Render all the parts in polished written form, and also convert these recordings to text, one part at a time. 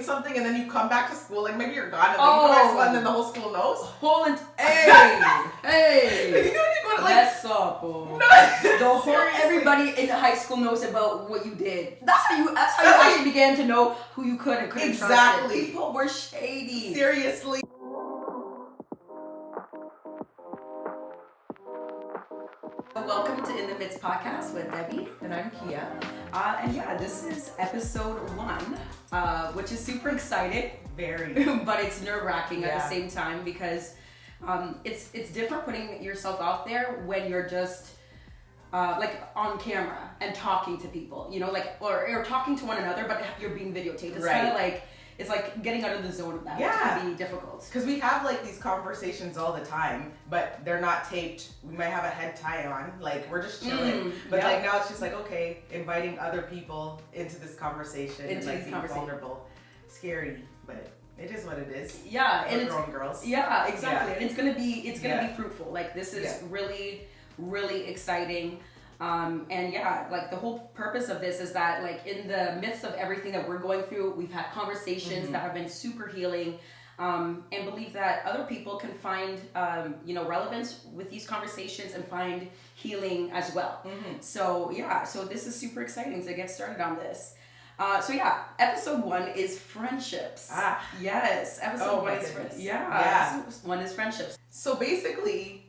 something and then you come back to school, like maybe you're gone and then you go to school and then the whole school knows. Hey. You know when you go to like. That's up. The whole everybody in the high school knows about what you did. That's how you actually began to know who you could and couldn't trust. People were shady. Seriously. Welcome to In the Midst podcast with Debbie. And I'm Kia. And yeah, this is episode 1, which is super exciting. Very. But it's nerve-wracking at the same time because it's different putting yourself out there when you're just like on camera and talking to people, you know, like, or you're talking to one another, but you're being videotaped. It's kind of like, it's like getting out of the zone of that. Yeah. It can be difficult. Because we have like these conversations all the time, but they're not taped. We might have a head tie on, like we're just chilling. But like now it's just like, okay, inviting other people into this conversation and like being vulnerable. Scary, but it is what it is. Yeah. And it's grown girls. Yeah, exactly. Yeah. And it's gonna be fruitful. Like this is really, really exciting. And yeah, like the whole purpose of this is that like in the midst of everything that we're going through, we've had conversations that have been super healing, and believe that other people can find, relevance with these conversations and find healing as well. So yeah, so this is super exciting to get started on this. Episode 1 is friendships. Yes, episode 1 is friendships. Episode 1 is friendships. So basically,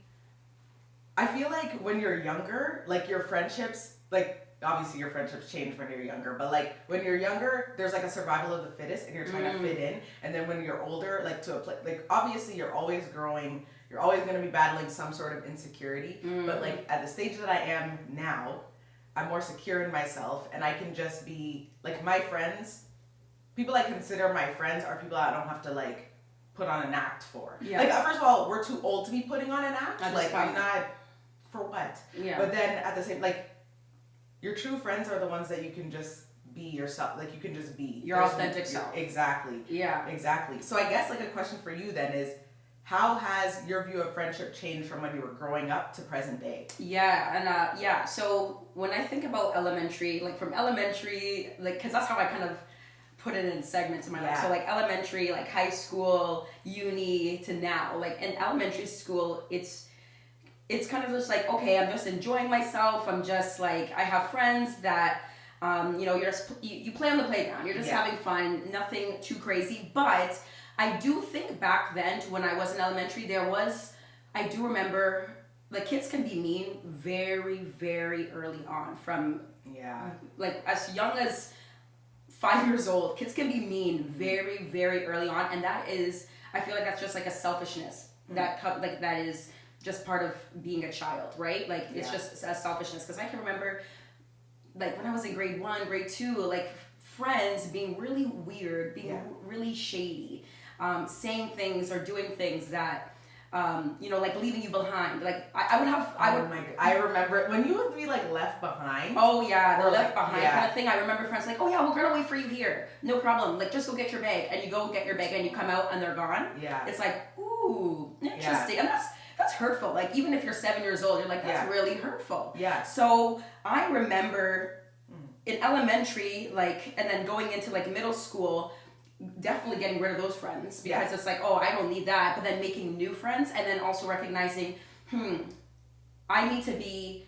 I feel like when you're younger, like your friendships, like obviously your friendships change when you're younger, but like when you're younger, there's like a survival of the fittest and you're trying to fit in. And then when you're older, like to a place, like obviously you're always growing, you're always going to be battling some sort of insecurity. But like at the stage that I am now, I'm more secure in myself and I can just be like my friends, people I consider my friends are people I don't have to like put on an act for. Yeah. Like first of all, we're too old to be putting on an act. Like I'm not. For what? Yeah. But then at the same, like, your true friends are the ones that you can just be yourself. Like, you can just be. Your authentic self. Exactly. Yeah. Exactly. So I guess, like, a question for you then is, how has your view of friendship changed from when you were growing up to present day? Yeah, and so when I think about elementary, like, from elementary, like, because that's how I kind of put it in segments in my life. So, like, elementary, like, high school, uni, to now. Like, in elementary school, it's kind of just like, okay, I'm just enjoying myself. I'm just like, I have friends that, you play on the playground. You're just having fun, nothing too crazy. But I do think back then to when I was in elementary, I do remember, like kids can be mean very, very early on from, like as young as 5 years old, kids can be mean very, very early on. And that is, I feel like that's just like a selfishness that is just part of being a child, right? Like it's just a selfishness. Because I can remember, like when I was in grade 1, grade 2, like friends being really weird, being really shady, saying things or doing things that, like leaving you behind. Like I remember it. When you would be like left behind. Oh yeah, the left behind kind of thing. I remember friends like, oh yeah, we're gonna wait for you here. No problem. Like just go get your bag, and you go get your bag, and you come out, and they're gone. Yeah. It's like, ooh, interesting, and that's hurtful. Like, even if you're 7 years old, you're like, that's really hurtful. Yeah. So, I remember in elementary, like, and then going into, like, middle school, definitely getting rid of those friends. Because it's like, oh, I don't need that. But then making new friends, and then also recognizing, I need to be,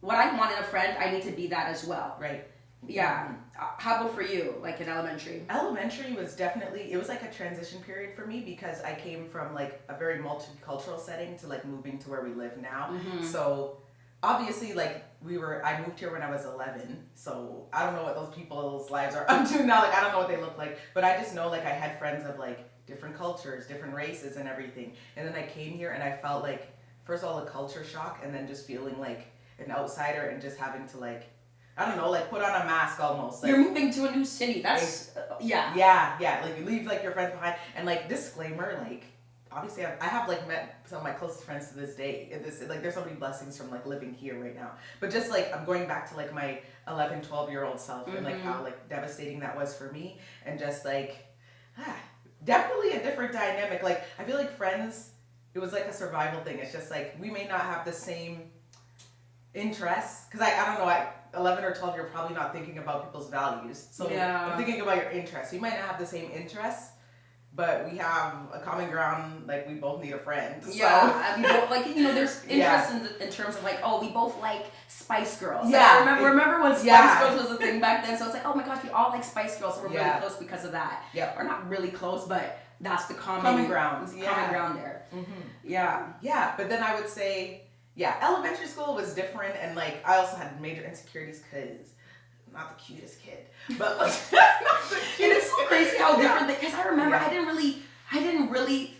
what I want in a friend, I need to be that as well. Right. Yeah. How about for you, like in elementary? Elementary was definitely, it was like a transition period for me because I came from like a very multicultural setting to like moving to where we live now. So obviously like I moved here when I was 11. So I don't know what those people's lives are up to now. Like I don't know what they look like, but I just know like I had friends of like different cultures, different races and everything. And then I came here and I felt like, first of all, a culture shock and then just feeling like an outsider and just having to like, I don't know, like put on a mask almost. Like, you're moving to a new city. That's, Yeah. Like you leave like your friends behind. And like disclaimer, like obviously I have like met some of my closest friends to this day. Like there's so many blessings from like living here right now. But just like I'm going back to like my 11, 12-year-old self and like how like devastating that was for me. And just like, definitely a different dynamic. Like I feel like friends, it was like a survival thing. It's just like we may not have the same interests, because I don't know, at 11 or 12 you're probably not thinking about people's values, so I'm thinking about your interests. You might not have the same interests, but we have a common ground, like we both need a friend. So. Yeah, we both, like, you know, there's interest in terms of like, oh, we both like Spice Girls. Yeah. Like, remember when Spice Girls was a thing back then? So it's like, oh my gosh, we all like Spice Girls, so we're really close because of that. Yeah. Or not really close, but that's the common ground. Common ground there. Mm-hmm. Yeah. Yeah, but then I would say, elementary school was different, and like I also had major insecurities because I'm not the cutest kid, but like, and it's so crazy how different because I remember I didn't really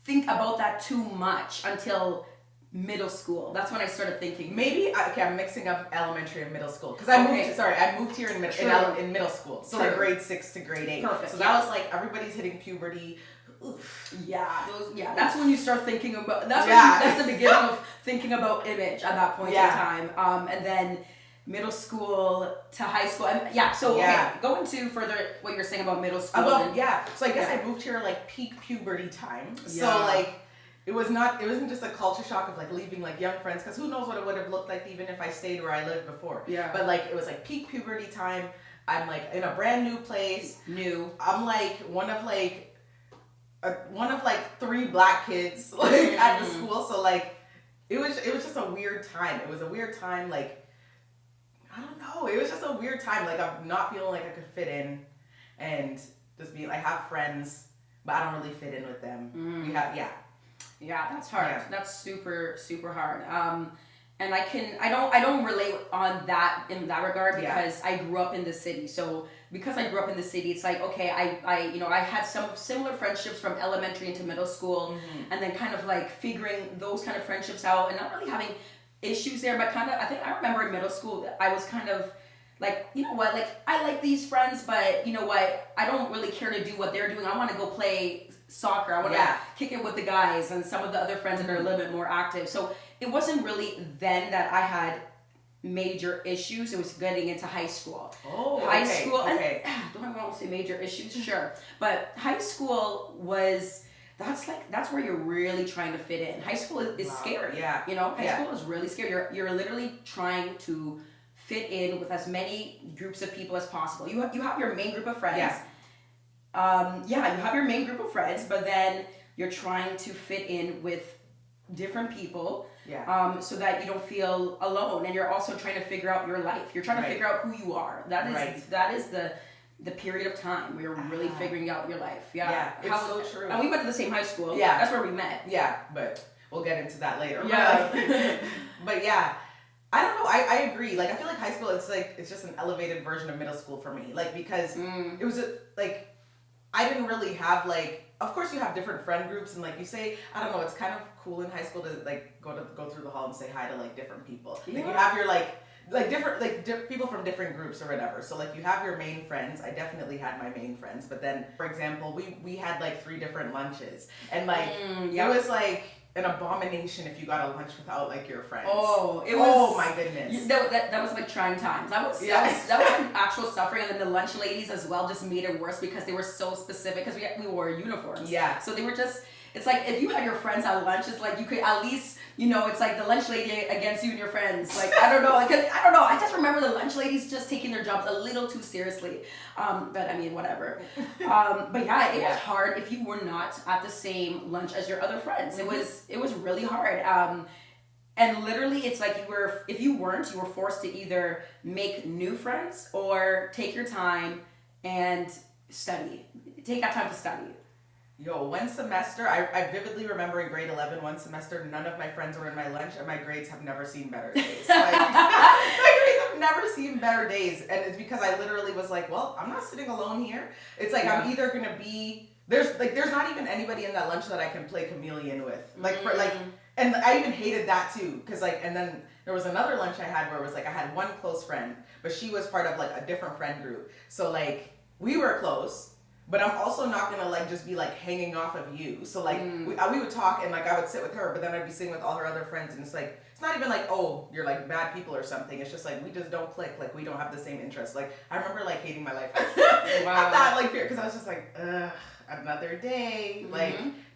think about that too much until middle school. That's when I started thinking. Maybe I'm mixing up elementary and middle school because I moved here in middle school, so like grade 6 to grade 8. Perfect. So that was like everybody's hitting puberty. Oof. That's when you start thinking about. That's the beginning of thinking about image at that point in time. And then middle school to high school. Go into further what you're saying about middle school. So I guess I moved here like peak puberty time. So like it wasn't just a culture shock of like leaving like young friends, because who knows what it would have looked like even if I stayed where I lived before. Yeah. But like it was like peak puberty time. I'm like in a brand new place. I'm like one of 3 black kids like at the school. So like it was just a weird time. It was a weird time, like I don't know. It was just a weird time. Like I'm not feeling like I could fit in, and just be. I have friends, but I don't really fit in with them. Yeah, that's hard. Yeah. That's super super hard. And I don't relate on that in that regard because I grew up in the city. So because I grew up in the city, it's like okay, I had some similar friendships from elementary into middle school, and then kind of like figuring those kind of friendships out, and not really having issues there, but kind of I think I remember in middle school I was kind of like, you know what, like I like these friends, but you know what, I don't really care to do what they're doing. I want to go play soccer. I want to kick it with the guys and some of the other friends that are a little bit more active. So it wasn't really then that I had major issues. It was getting into high school. High school. Okay. Do I want to say major issues? Sure. But high school was that's where you're really trying to fit in. High school is scary. Yeah. You know, high school is really scary. You're literally trying to fit in with as many groups of people as possible. You have your main group of friends. Yeah. You have your main group of friends, but then you're trying to fit in with different people. Yeah. So that you don't feel alone, and you're also trying to figure out your life. You're trying to figure out who you are. That is the period of time where you're really figuring out your life. Yeah. It's so true. And we went to the same high school. Yeah. That's where we met. Yeah, but we'll get into that later. Yeah. But yeah, I don't know. I agree. Like, I feel like high school, it's just an elevated version of middle school for me. Like, because it was I didn't really have of course you have different friend groups, and like you say, I don't know, it's kind of cool in high school to like go through the hall and say hi to like different people. Yeah. Like you have your different people from different groups or whatever. So like you have your main friends. I definitely had my main friends, but then for example, we had like 3 different lunches, and like it was like an abomination if you got a lunch without like your friends. Oh my goodness. That was like trying times. That was like actual suffering, and then the lunch ladies as well just made it worse because they were so specific, because we wore uniforms. Yeah. So they were just, it's like if you had your friends at lunch, it's like you could at least, you know, it's like the lunch lady against you and your friends. Like, I don't know. I just remember the lunch ladies just taking their jobs a little too seriously. But I mean, whatever. But yeah, it was hard if you were not at the same lunch as your other friends. It was really hard. And literally, it's like if you weren't, you were forced to either make new friends or take your time and study. Take that time to study. Yo, one semester, I vividly remember in grade 11, one semester, none of my friends were in my lunch, and my grades have never seen better days. Like, my grades have never seen better days, and it's because I literally was like, well, I'm not sitting alone here. It's like I'm either gonna be there's not even anybody in that lunch that I can play chameleon with. And I even hated that too, because and then there was another lunch I had where it was like I had one close friend, but she was part of like a different friend group. So like we were close. But I'm also not gonna just be hanging off of you. So we would talk, and I would sit with her, but then I'd be sitting with all her other friends, and it's not even oh, you're bad people or something. It's just we just don't click. We don't have the same interests. I remember hating my life at that because I was just ugh, another day.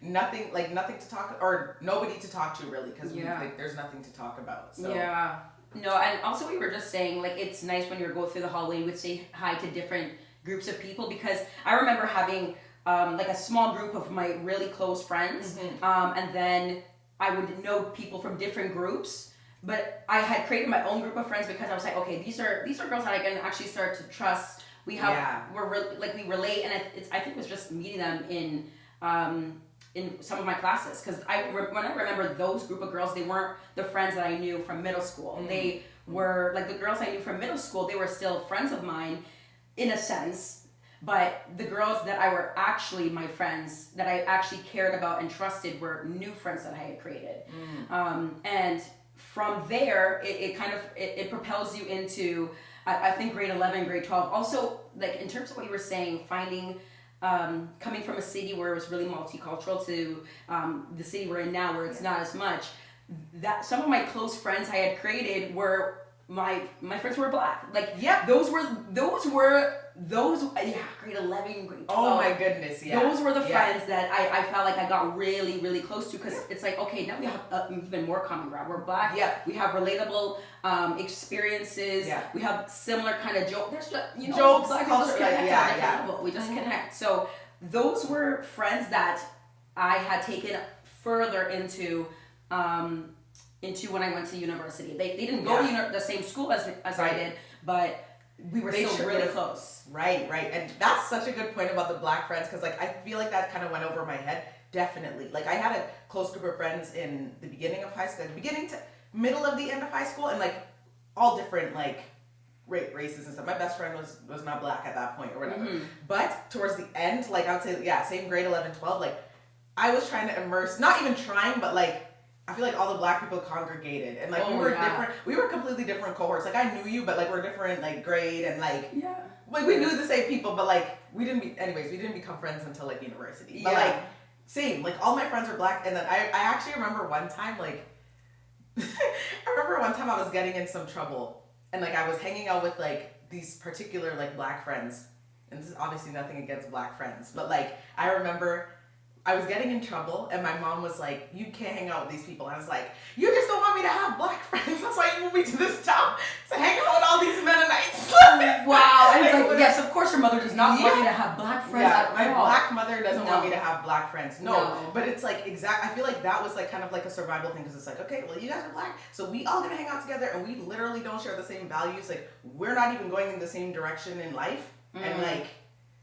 Nothing to talk, or nobody to talk to really, because there's nothing to talk about. So. Yeah. No, and also we were just saying, like, it's nice when you go through the hallway, you would say hi to different groups of people, because I remember having like a small group of my really close friends, and then I would know people from different groups, but I had created my own group of friends because I was like, okay, these are girls that I can actually start to trust. We have we relate, and I think it was just meeting them in some of my classes, because when I remember those group of girls, they weren't the friends that I knew from middle school. They were like the girls I knew from middle school. They were still friends of mine, in a sense, but the girls that I were actually my friends, that I actually cared about and trusted, were new friends that I had created. And from there, it kind of it propels you into I think grade 11, grade 12. Also, like in terms of what you were saying, finding coming from a city where it was really multicultural to the city we're in now, where it's not as much, that some of my close friends I had created were my friends were Black. Like, those were grade 11, grade 12. Oh my goodness, Those were the friends that I felt like I got really, really close to, because it's like, okay, now we have even more common ground. We're Black. We have relatable experiences. We have similar kind of jokes. There's just, jokes, Black culture, we just connect. So those were friends that I had taken further into when I went to university. They didn't go to the same school as I did, but we were still really close. Right. And that's such a good point about the Black friends, because like I feel like that kind of went over my head. Definitely. Like I had a close group of friends in the beginning of high school, beginning to middle of the end of high school, and like all different like races and stuff. My best friend was not Black at that point or whatever. But towards the end, like I would say, same grade 11, 12, like I was trying to immerse, not even trying, but like I feel like all the Black people congregated, and like we were different. We were completely different cohorts. Like I knew you, but like we're different like grade, and like like we knew the same people, but like we didn't become friends until like university. But like same, like all my friends were Black, and then I actually remember one time like I was getting in some trouble, and like I was hanging out with like these particular like Black friends, and this is obviously nothing against Black friends, but like I remember I was getting in trouble, and my mom was like, you can't hang out with these people. And I was like, you just don't want me to have Black friends. That's why you moved me to this town, to hang out with all these Mennonites. Wow. And it's like, yes, of course your mother does not want you to have Black friends at all. My Black mother doesn't want me to have Black friends. No. But it's like, I feel like that was like kind of like a survival thing, because it's like, okay, well, you guys are Black, so we all gonna hang out together, and we literally don't share the same values. Like, we're not even going in the same direction in life. And like,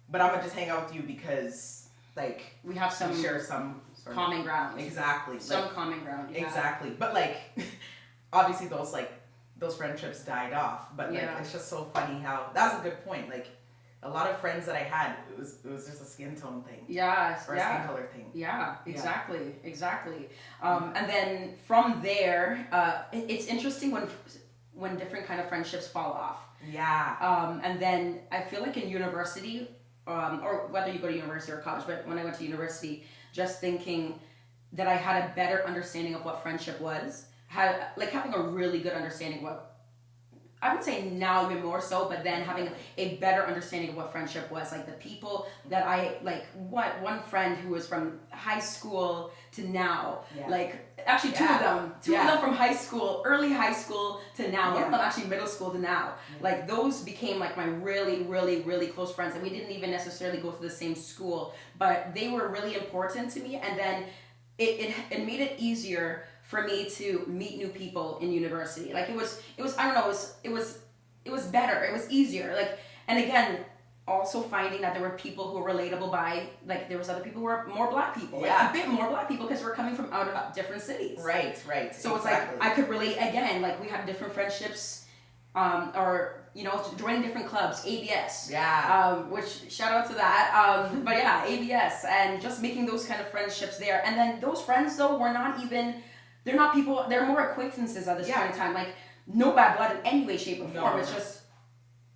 but I'm gonna just hang out with you because like we have share some sort common ground. Exactly. Some common ground. Exactly. But like obviously those friendships died off. But like it's just so funny how that's a good point. Like a lot of friends that I had, it was just a skin tone thing. Or a skin color thing. Exactly. And then from there, it's interesting when different kind of friendships fall off. And then I feel like in university, or whether you go to university or college, but when I went to university, just thinking that I had a better understanding of what friendship was, having a really good understanding of what, I would say now even more so, but then having a better understanding of what friendship was. Like the people that I, like one friend who was from high school to now, like actually two of them from high school, early high school to now, one of them actually middle school to now. Like those became like my really, really, really close friends, and we didn't even necessarily go to the same school, but they were really important to me, and then it made it easier for me to meet new people in university. Like it was I don't know, it was better. It was easier. Like, and again, also finding that there were people who were relatable by, like there was other people who were more Black people. Like a bit more Black people, because we're coming from out of different cities. Right. So it's like I could relate again. Like we have different friendships, or joining different clubs, ABS. Which shout out to that. But yeah, ABS, and just making those kind of friendships there. And then those friends though were not even. They're not people, they're more acquaintances at this point in time. Like, no bad blood in any way, shape, or form. It's just,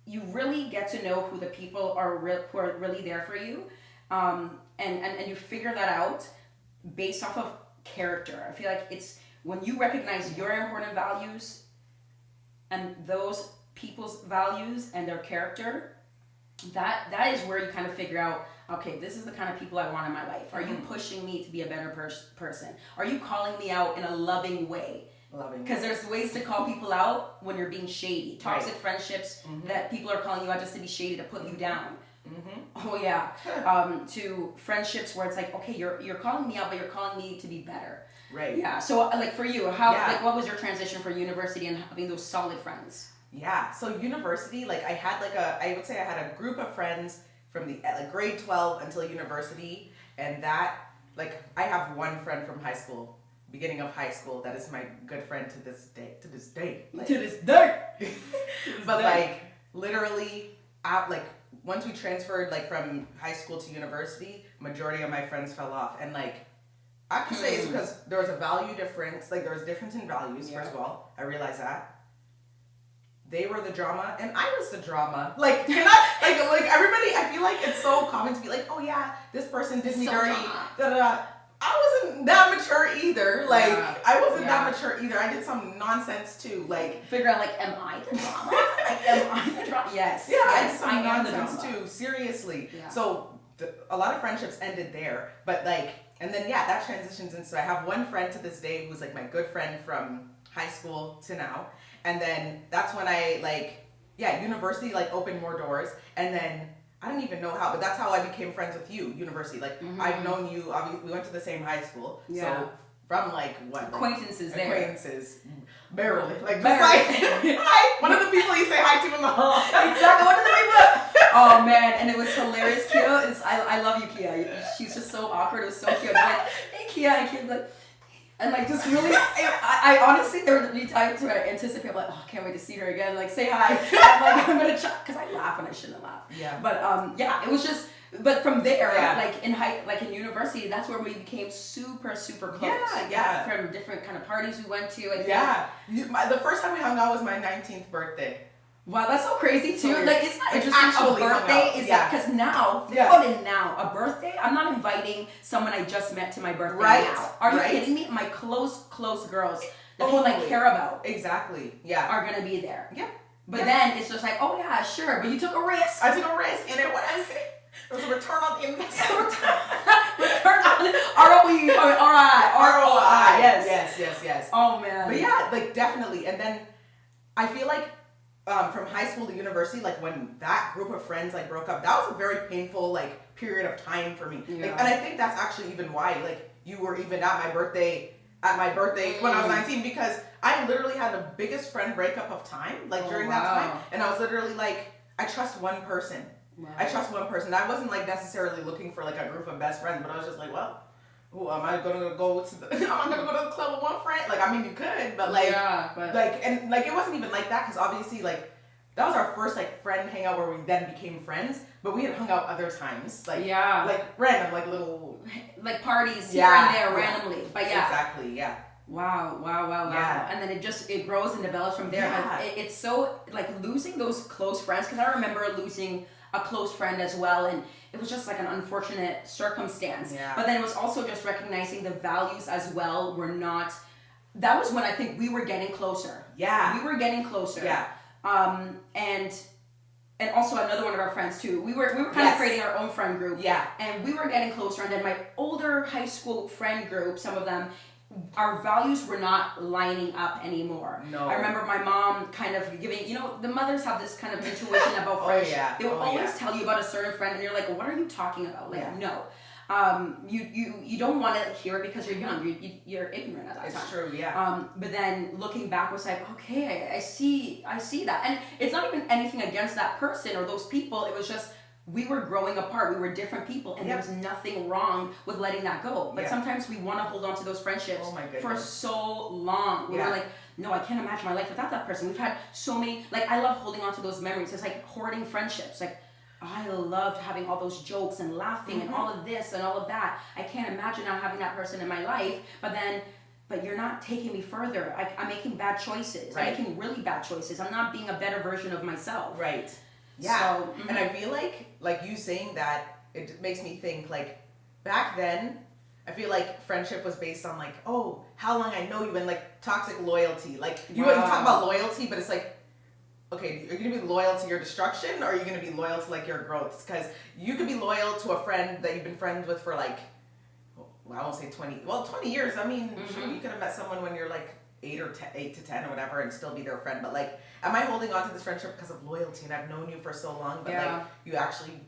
you really get to know who the people are who are really there for you. And you figure that out based off of character. I feel like it's when you recognize your important values and those people's values and their character, that is where you kind of figure out, okay, this is the kind of people I want in my life. Are you pushing me to be a better person? Are you calling me out in a loving way? Loving. Because there's ways to call people out when you're being shady. Toxic friendships that people are calling you out just to be shady, to put you down. Oh yeah. To friendships where it's like, okay, you're calling me out, but you're calling me to be better. Right. Yeah. So like for you, how like what was your transition for university and having those solid friends? Yeah. So university, like I would say I had a group of friends from the like grade 12 until university, and that like I have one friend from high school, beginning of high school, that is my good friend to this day. Like, To this day. but like literally out like once we transferred like from high school to university, majority of my friends fell off, and like I could say it's because there was a value difference. Like there was difference in values. First of all, I realized that. They were the drama, and I was the drama. Like, like everybody, I feel like it's so common to be like, oh yeah, this person did me dirty. Da, da, da. I wasn't that mature either. Like, I wasn't that mature either. I did some nonsense too. Like, figure out like, am I the drama? Like, am I the drama? Yes. Yeah, yes, I did some nonsense too. Seriously. Yeah. So a lot of friendships ended there, but like, and then that transitions into. I have one friend to this day who's like my good friend from high school to now. And then that's when I university like opened more doors, and then I don't even know how, but that's how I became friends with you, university. Like I've known you, obviously we went to the same high school, so from like what acquaintances barely, like hi, one of the people you say hi to in the hall. Exactly, one of the people. Oh man, and it was hilarious. Kia I love you, Kia. She's just so awkward. It was so cute. Like, hey Kia, and Kia like. And like just really, I honestly, there would be times where I anticipate, I'm like, oh, I can't wait to see her again. Like, say hi. I'm gonna try, because I laugh when I shouldn't laugh. Yeah. But it was just. But from there, like in university, that's where we became super, super close. Yeah. From different kind of parties we went to. The first time we hung out was my 19th birthday. Wow, that's so crazy too. So like, it's not interesting. A birthday is like, because now, think about it now. A birthday, I'm not inviting someone I just met to my birthday now. Are you kidding me? My close girls, the people I care about, are gonna be there. Yeah. But then it's just like, oh yeah, sure. But you took a risk. I took a risk, and it was. It was a return on investment. Return on ROI. ROI. Yes. Oh man. But yeah, like definitely. And then I feel like from high school to university, like when that group of friends like broke up, that was a very painful like period of time for me. Yeah. Like, and I think that's actually even why like you were even at my birthday when I was 19, because I literally had the biggest friend breakup of time like during that time, and I was literally like, I trust one person. Wow. I trust one person. I wasn't like necessarily looking for like a group of best friends, but I was just like, well, am I gonna go to the club with one friend? Like, I mean, you could, but like, it wasn't even like that, because obviously like that was our first like friend hangout where we then became friends, but we had hung out other times, like random like little like parties here and there randomly, but exactly. Wow. Yeah. And then it grows and develops from there. Yeah. It's so like losing those close friends, because I remember losing a close friend as well, and it was just like an unfortunate circumstance. Yeah. But then it was also just recognizing the values as well were not. That was when I think we were getting closer. Yeah. We were getting closer. Yeah. And also another one of our friends too. We were kind of creating our own friend group. Yeah. And we were getting closer, and then my older high school friend group, some of them, our values were not lining up anymore. No. I remember my mom kind of giving, the mothers have this kind of intuition about friendship. They will always tell you about a certain friend, and you're like, what are you talking about? Like, no. You don't want to hear it because you're young. You're ignorant at that time. It's true, yeah. But then looking back was like, okay, I see that. And it's not even anything against that person or those people. It was just, we were growing apart. We were different people, and there was nothing wrong with letting that go. But sometimes we want to hold on to those friendships for so long. We were like, no, I can't imagine my life without that person. We've had so many, like, I love holding on to those memories. It's like hoarding friendships. Like, I loved having all those jokes and laughing and all of this and all of that. I can't imagine not having that person in my life. But you're not taking me further. I'm making bad choices. Right. I'm making really bad choices. I'm not being a better version of myself. Right. Yeah. So, and I feel like you saying that, it makes me think, like, back then, I feel like friendship was based on, like, oh, how long I know you, and, like, toxic loyalty. Like, you talk about loyalty, but it's like, okay, are you going to be loyal to your destruction, or are you going to be loyal to, like, your growth? Because you could be loyal to a friend that you've been friends with for, like, I won't say 20 years. I mean, sure, you could have met someone when you're, like, 8 to 10 or whatever and still be their friend. But like, am I holding on to this friendship because of loyalty and I've known you for so long? But like, you actually,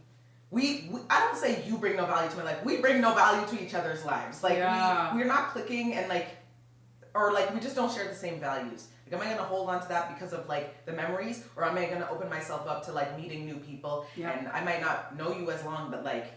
I don't say you bring no value to my life. We bring no value to each other's lives. Like we're not clicking and like, or like we just don't share the same values. Like, am I gonna hold on to that because of like the memories, or am I gonna open myself up to like meeting new people? And I might not know you as long, but like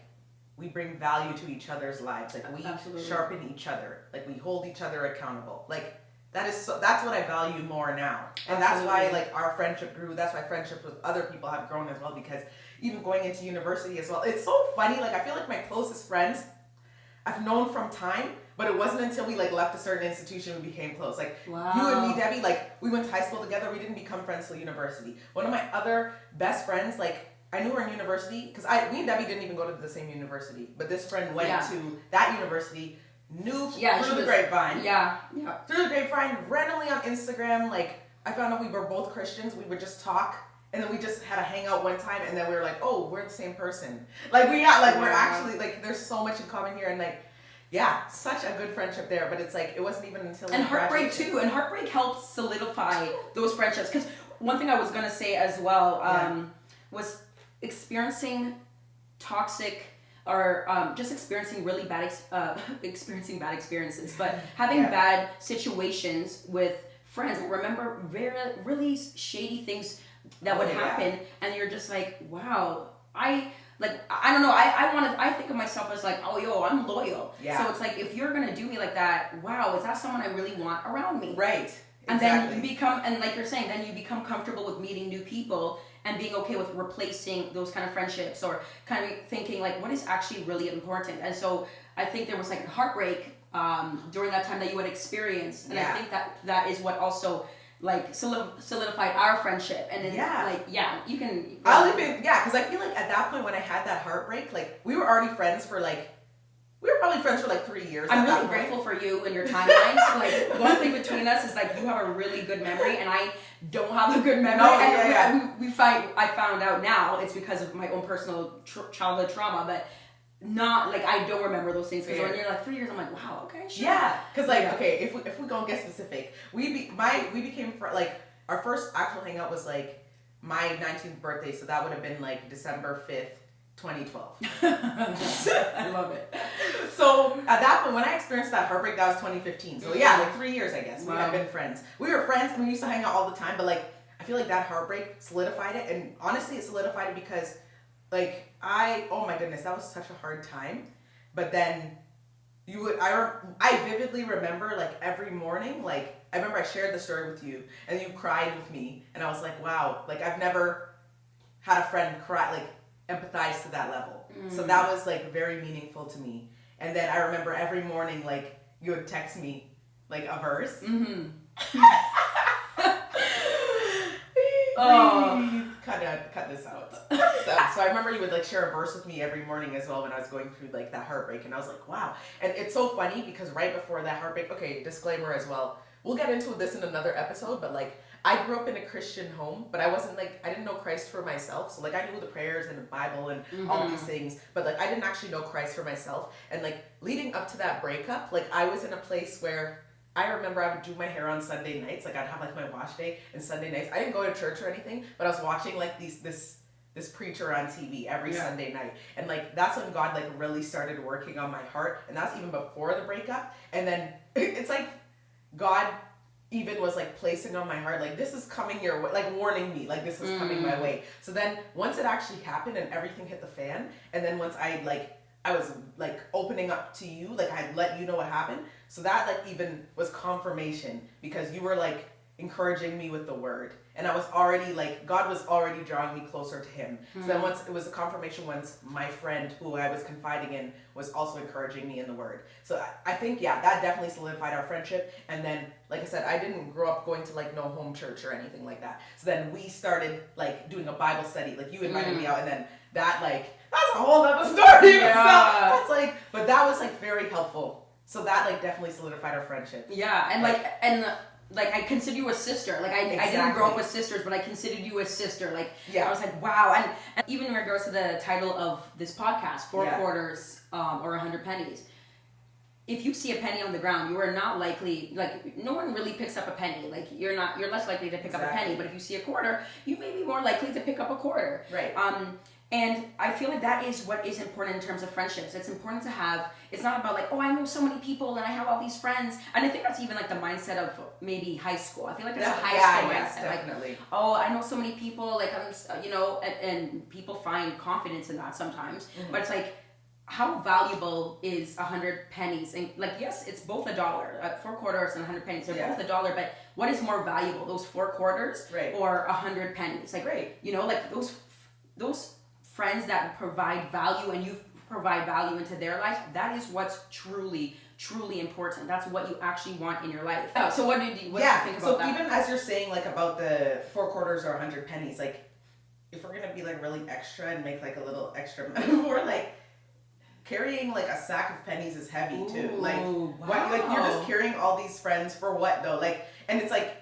we bring value to each other's lives. Like we sharpen each other. Like we hold each other accountable. Like that's what I value more now. And that's why like our friendship grew. That's why friendships with other people have grown as well, because even going into university as well. It's so funny. Like I feel like my closest friends I've known from time, but it wasn't until we like left a certain institution we became close. Like you and me, Debbie, like we went to high school together. We didn't become friends till university. One of my other best friends, like I knew her in university because me and Debbie didn't even go to the same university, but this friend went to that university, knew through the grapevine. Through the grapevine, randomly on Instagram, like I found out we were both Christians. We would just talk. And then we just had a hangout one time, and then we were like, "Oh, we're the same person." Like we're actually like, there's so much in common here, and like, such a good friendship there. But it's like it wasn't even until heartbreak too, and heartbreak helps solidify those friendships. Because one thing I was gonna say as well was experiencing toxic or just experiencing really bad experiencing bad experiences, but having bad situations with friends. Remember really shady things that would happen, and you're just like, wow, I don't know, I think of myself as like, oh yo, I'm loyal. So it's like, if you're gonna do me like that, wow, is that someone I really want around me? Right. And then you become, and like you're saying, then you become comfortable with meeting new people and being okay with replacing those kind of friendships, or kind of thinking like, what is actually really important. And so I think there was like a heartbreak during that time that you had experienced, and I think that is what also like solidified our friendship. And then you can because I feel like at that point when I had that heartbreak, like we were already friends for like, we were probably friends for like 3 years. I'm really grateful for you and your timelines. So like one thing between us is like, you have a really good memory and I don't have a good memory. I found out now it's because of my own personal childhood trauma, but not like I don't remember those things, because when you're like 3 years, I'm like, wow, okay, sure. Because like okay, if we go and get specific, we became like our first actual hangout was like my 19th birthday, so that would have been like December 5th, 2012. I love it. So at that point, when I experienced that heartbreak, that was 2015. So like 3 years, I guess. We had been friends. We were friends and we used to hang out all the time, but like I feel like that heartbreak solidified it, and honestly, it solidified it because like oh my goodness, that was such a hard time. But then I vividly remember like every morning, like I remember I shared the story with you and you cried with me, and I was like, wow, like I've never had a friend cry, like empathize to that level. So that was like very meaningful to me. And then I remember every morning, like you would text me like a verse. Cut this out. So I remember you would like share a verse with me every morning as well when I was going through like that heartbreak, and I was like, wow. And it's so funny because right before that heartbreak, okay, disclaimer as well, we'll get into this in another episode, but like I grew up in a Christian home, but I didn't know Christ for myself. So like I knew the prayers and the Bible and all these things, but like I didn't actually know Christ for myself. And like leading up to that breakup, like I was in a place where I remember I would do my hair on Sunday nights. Like I'd have like my wash day and Sunday nights. I didn't go to church or anything, but I was watching like this preacher on TV every Sunday night. And like that's when God like really started working on my heart. And that's even before the breakup. And then it's like God even was like placing on my heart, like this is coming your way, like warning me, like this is coming my way. So then once it actually happened and everything hit the fan, and then once I was like opening up to you, like I let you know what happened. So that like even was confirmation, because you were like encouraging me with the word, and I was already like, God was already drawing me closer to him. So then once it was a confirmation, once my friend who I was confiding in was also encouraging me in the word. So I think that definitely solidified our friendship. And then like I said, I didn't grow up going to like no home church or anything like that. So then we started like doing a Bible study, like you invited me out, and then that like that's a whole other story in itself. That's like, but that was like very helpful. So that like definitely solidified our friendship. Yeah, and like I consider you a sister. Like I didn't grow up with sisters, but I considered you a sister. Like I was like, wow. And even in regards to the title of this podcast, 4 quarters or 100 pennies, if you see a penny on the ground, you are not likely, like, no one really picks up a penny. Like, you're less likely to pick up a penny. But if you see a quarter, you may be more likely to pick up a quarter. Right. And I feel like that is what is important in terms of friendships. It's important to have, it's not about like, oh, I know so many people and I have all these friends. And I think that's even like the mindset of maybe high school. I feel like it's a high school mindset. Definitely. Like, oh, I know so many people, like, I'm, you know, and people find confidence in that sometimes. Mm-hmm. But it's like, how valuable is 100 pennies? And like, yes, it's both $1. 4 quarters and 100 pennies. They're both $1, but what is more valuable, those 4 quarters or 100 pennies? Like, you know, like those friends that provide value and you provide value into their life, that is what's truly important. That's what you actually want in your life. So what do you think about so that? Even as you're saying like about the 4 quarters or 100 pennies, like if we're gonna be like really extra and make like a little extra metaphor, like carrying like a sack of pennies is heavy too. Like what, like you're just carrying all these friends for what though? Like, and it's like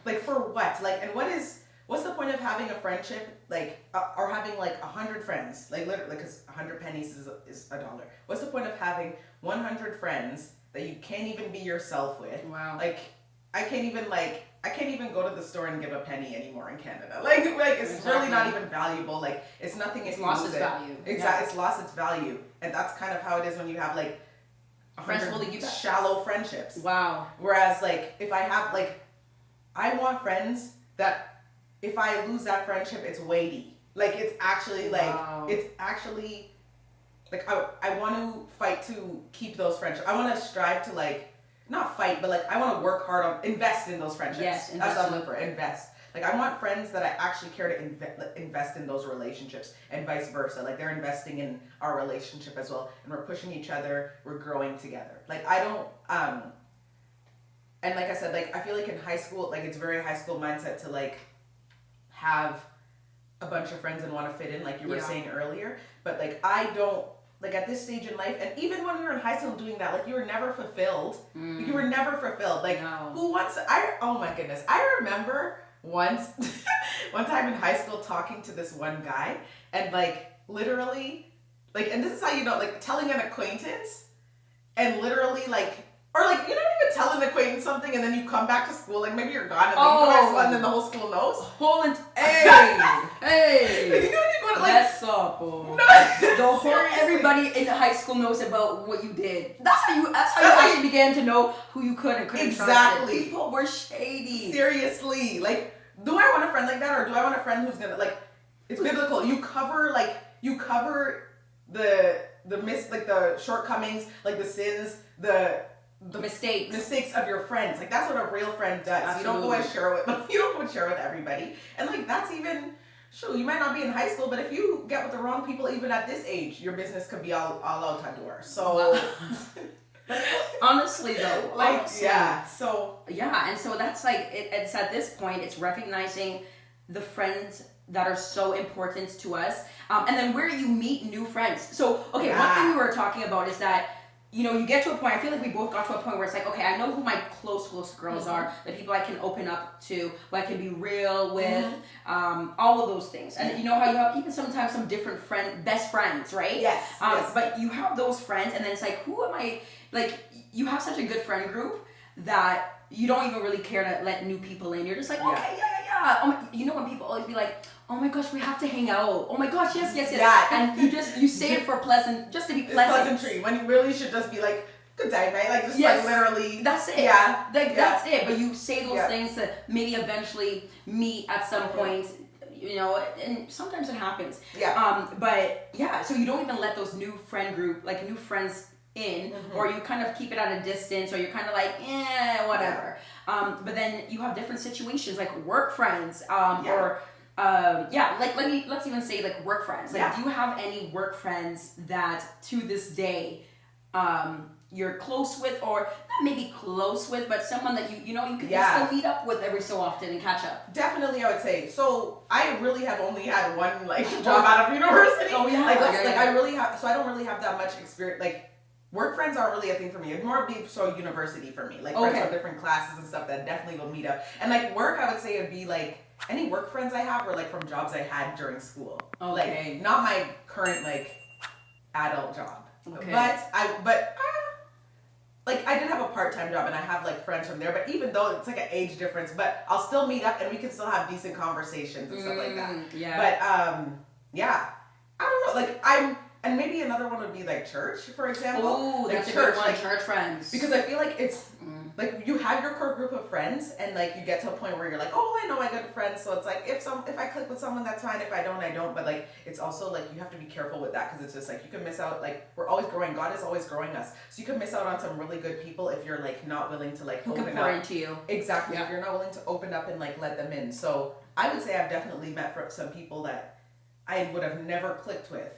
like for what? Like, and what's the point of having a friendship, like, or having like 100 friends, like literally, because 100 pennies is $1. What's the point of having 100 friends that you can't even be yourself with? Wow. Like, I can't even go to the store and give a penny anymore in Canada. Like it's really not even valuable. Like it's nothing. It's lost its value. Exactly, it's lost its value, and that's kind of how it is when you have like 100 shallow friendships. Wow. Whereas like if I have like, I want friends that, if I lose that friendship, it's weighty. Like, it's actually, like, like, I want to fight to keep those friendships. I want to strive to, like, not fight, but, like, I want to work hard on, invest in those friendships. Yes, that's what I'm looking for, invest. Like, I want friends that I actually care to invest in those relationships, and vice versa. Like, they're investing in our relationship as well, and we're pushing each other, we're growing together. Like, I don't, and like I said, like, I feel like in high school, like, it's very high school mindset to, like, have a bunch of friends and want to fit in, like you were saying earlier. But like I don't, like at this stage in life, and even when we were in high school doing that, like you were never fulfilled. You were never fulfilled. Like who wants? Oh my goodness, I remember one time in high school talking to this one guy, and like literally, like, and this is how you know, like telling an acquaintance, and literally like. Or like, you don't even tell an acquaintance something and then you come back to school, like maybe you're gone and then you go back to school and then the whole school knows. Hey! You know when you go to like... That's up, everybody in high school knows about what you did. That's how you actually began to know who you could and couldn't trust. People were shady. Seriously. Like, do I want a friend like that, or do I want a friend who's gonna, like, it's biblical. You cover the like the shortcomings, like the sins, the mistakes of your friends. Like that's what a real friend does. Absolutely. You don't go and share with everybody. And like that's even sure, you might not be in high school, but if you get with the wrong people even at this age, your business could be all out the door. So honestly though, and so that's like it's at this point it's recognizing the friends that are so important to us, and then where you meet new friends. So one thing we were talking about is that, you know, you get to a point, I feel like we both got to a point where it's like, okay, I know who my close girls are, the people I can open up to, who I can be real with, all of those things. And you know how you have even sometimes some different best friends, right? Yes, yes. But you have those friends, and then it's like, who am I, like, you have such a good friend group that you don't even really care to let new people in. You're just like, okay, yeah. You know when people always be like, oh my gosh, we have to hang out. Oh my gosh, yes. Yeah. And you say it for just to be pleasant. Pleasantry, when you really should just be like, good day, mate. Like, just like literally. That's it. Yeah. That's it. But you say those things to maybe eventually meet at some point, you know, and sometimes it happens. Yeah. But yeah, so you don't even let those new friends in, or you kind of keep it at a distance, or you're kind of like, whatever. But then you have different situations, like work friends, let's even say like work friends. Like, do you have any work friends that to this day, you're close with, or not maybe close with, but someone that you know you can still meet up with every so often and catch up? Definitely, I would say. So I really have only had one like job out of university. Oh yeah. I really have. So I don't really have that much experience. Like, work friends aren't really a thing for me. It's more so university for me. Like friends from different classes and stuff that definitely will meet up. And like work, I would say it'd be like any work friends I have were like from jobs I had during school. Okay. Like not my current like adult job. Okay. But like I did have a part-time job and I have like friends from there, but even though it's like an age difference, but I'll still meet up and we can still have decent conversations and stuff like that. Yeah. But yeah, I don't know. Like and maybe another one would be like church, for example. Oh, like that's church, a good one. like, Church friends. because I feel like it's like you have your core group of friends, and like you get to a point where you're like, oh, I know I got friends, so it's like if I click with someone, that's fine. If I don't, I don't. But like it's also like you have to be careful with that because it's just like you can miss out. Like we're always growing. God is always growing us, so you can miss out on some really good people if you're like not willing to like who open can pour up. into you. Exactly. If you're not willing to open up and like let them in. So I would say I've definitely met some people that I would have never clicked with.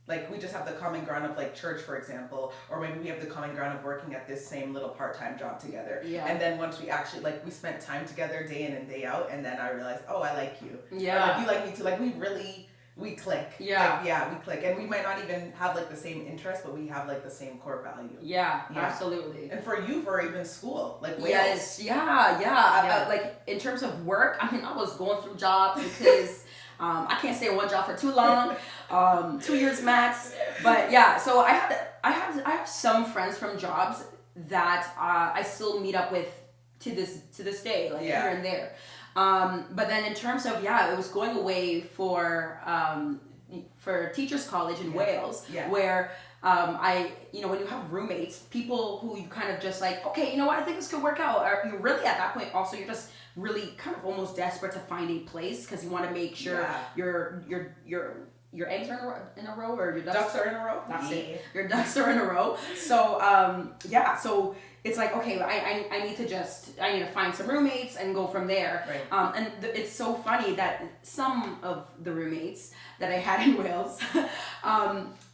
Like we just have the common ground of like church, for example, or maybe we have the common ground of working at this same little part-time job together. Yeah. And then once we actually like we spent time together day in and day out, and then I realized, oh, I like you. Yeah. Or, like you like me too. Like we click. Yeah. Like, yeah, we click, and we might not even have like the same interests, but we have like the same core value. Yeah. Absolutely. And for you, for even school, like Wales. Yes. Yeah. Like in terms of work, I mean, I was going through jobs because. I can't stay in one job for too long, 2 years max. But yeah, so I have some friends from jobs that I still meet up with to this day, like here and there. But then in terms of it was going away for teachers college in Wales, where when you have roommates, people who you kind of just like, okay, you know what, I think this could work out. Or you're really at that point also, you're just really kind of almost desperate to find a place because you want to make sure your eggs are in a row or your ducks are in a row. That's it. Your ducks are in a row. So so it's like, okay, I need to find some roommates and go from there. Right. It's so funny that some of the roommates that I had in Wales,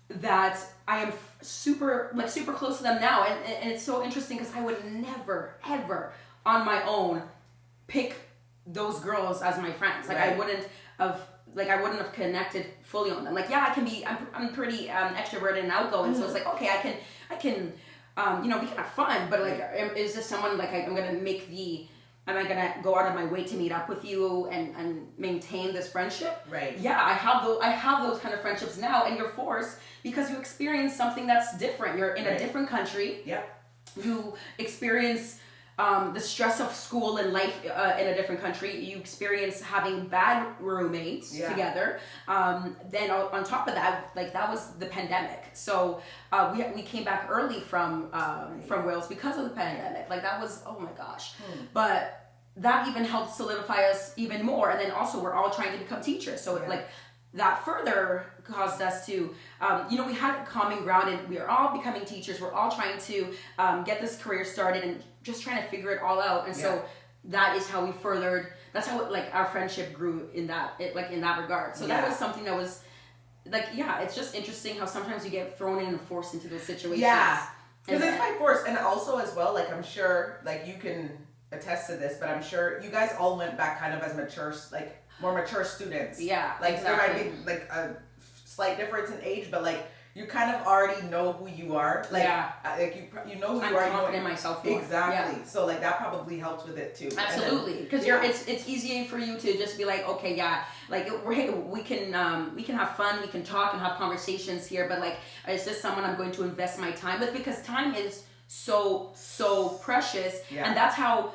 that I am super close to them now, and it's so interesting because I would never ever on my own pick those girls as my friends. Like I wouldn't have connected fully on them. Like I'm pretty extroverted and outgoing, so it's like, okay, I can we can have fun, but like is this someone like am I gonna go out of my way to meet up with you and maintain this friendship? Right. Yeah, I have those kind of friendships now, and you're forced because you experience something that's different. You're in a different country. Yeah. You experience the stress of school and life in a different country. You experience having bad roommates together. Then on top of that, like that was the pandemic. So we came back early from Wales because of the pandemic. Like that was, oh my gosh. But that even helped solidify us even more. And then also we're all trying to become teachers. So like that further caused us to, we had a common ground and we are all becoming teachers. We're all trying to get this career started and just trying to figure it all out. And so that is how we furthered, that's how like our friendship grew in that regard. So that was something that was like, it's just interesting how sometimes you get thrown in and forced into those situations. Yeah, because it's by force. And also as well, like I'm sure like you can attest to this, but I'm sure you guys all went back kind of as more mature students. Yeah, like exactly. There might be like a slight difference in age, but like you kind of already know who you are. Like, like you know who you are. I'm confident in myself more. Exactly. Yeah. So like that probably helps with it too. Absolutely, because it's easier for you to just be like, okay, like we can have fun, we can talk and have conversations here, but like is this someone I'm going to invest my time with? Because time is so precious, and that's how.